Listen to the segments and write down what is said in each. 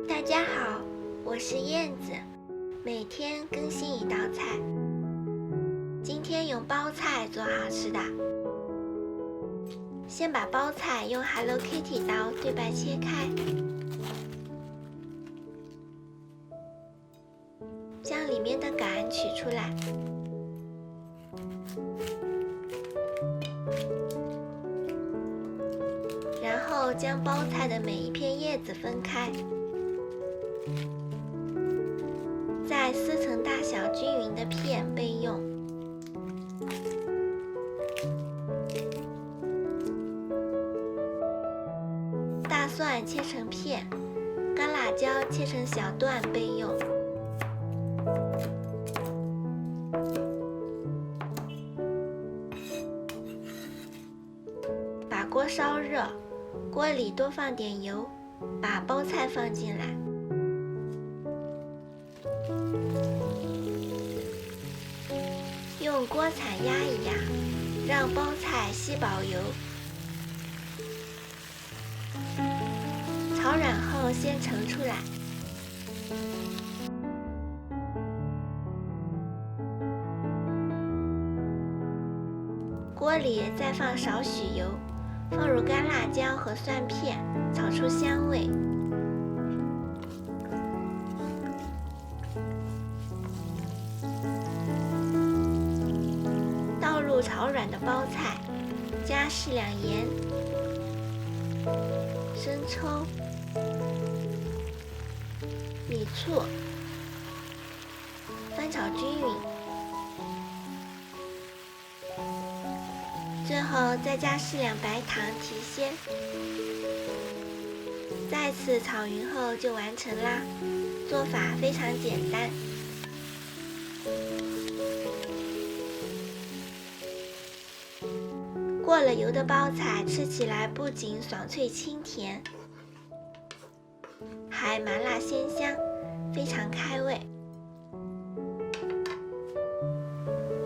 大家好，我是燕子，每天更新一道菜。今天用包菜做好吃的。先把包菜用 Hello Kitty 刀对半切开，将里面的杆取出来，然后将包菜的每一片叶子分开，再撕成大小均匀的片备用。大蒜切成片，干辣椒切成小段备用。把锅烧热，锅里多放点油，把包菜放进来。用锅铲压一压，让包菜吸饱油。炒软后先盛出来。锅里再放少许油，放入干辣椒和蒜片，炒出香味。倒入炒软的包菜，加适量盐、生抽、米醋，翻炒均匀。最后再加适量白糖提鲜。再次炒匀后就完成啦，做法非常简单。过了油的包菜吃起来不仅爽脆清甜，还麻辣鲜香，非常开胃。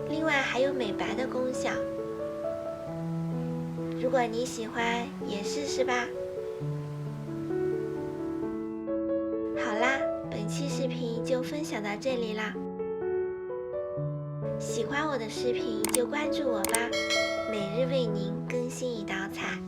另外还有美白的功效，如果你喜欢也试试吧。好啦，本期视频就分享到这里啦。喜欢我的视频就关注我吧，每日为您更新一道菜。